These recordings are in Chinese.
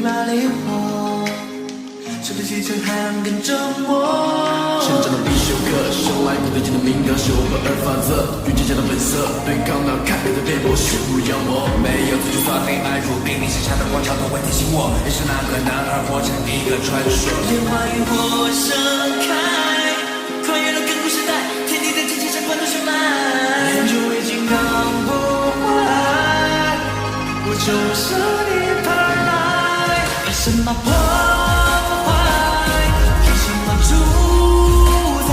一把烈火，趁着气尘还能更折磨。成长的必修课，生来不对劲的命格是我不二法则，与坚强的本色对抗那看脸的颠簸，血不妖魔。没有自就算黑暗如冰，你身下的光照都会提醒我，也是那个男孩活成一个传说。莲花浴火盛开，跨越了亘古时代，天地的精气神贯通血脉，研究为金刚不坏，我从生涅槃来，怕什么破坏？凭什么主宰？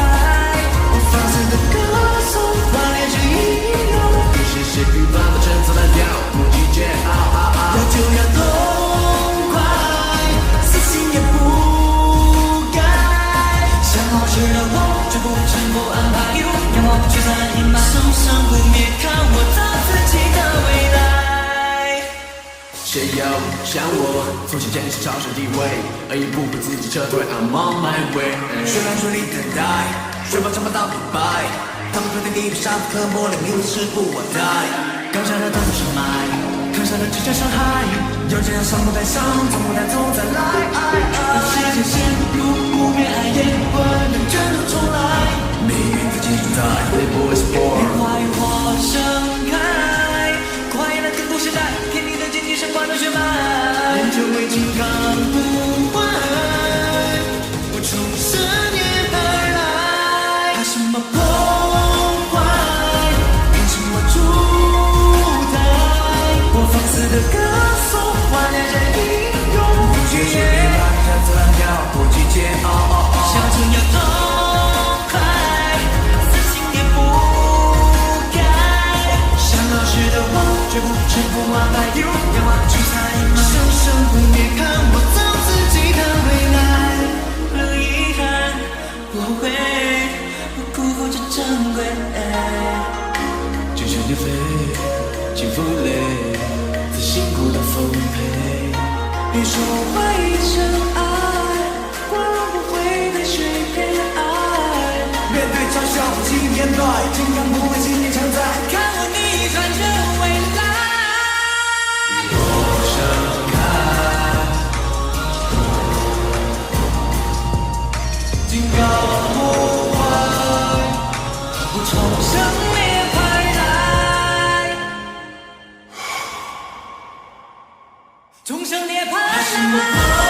我放肆的歌颂，华丽着英勇。不是谁预判的陈词滥调，不计桀骜。要就要痛快，死心也不改。想好事的我，绝不臣服安排。仰望聚散阴霾，生生不灭，看我造自己的未来。谁又像我，从前坚持朝圣地位，而一步步自己撤退。I'm on my way，顺来顺利等待，顺风长跑到明白。他们推定你的沙子刻磨，令你誓不忘带。刚下的当作是脉，扛下的只叫伤害。要这样伤不带伤，总不带走再来。当时间陷入不灭爱恋，不能卷土重来。命运自己主宰 ，Playboy is 莲 born。花浴火盛开，跨越了亘古时代，天地的精气神贯通血脉，研究为金刚不坏，我从生涅而来，怕什么破坏？凭什么主宰？我放肆的歌颂，华丽着英勇，不惧是别怕陈词滥调，不计桀骜。想成要痛快，死心也不改。想老实的我，绝不臣服安排。仰望聚散阴霾，生生不灭，看我造自己的未来。不遗憾，不后悔，不辜负这珍贵。就像鸟飞，经风雷，自辛苦的丰沛。别说怀疑真爱，光荣不会被谁偏爱。面对嘲笑，不轻言败，金刚不会轻易常在。看我逆转这未来。盛开，金刚不坏，我从生涅槃来，从生涅槃来。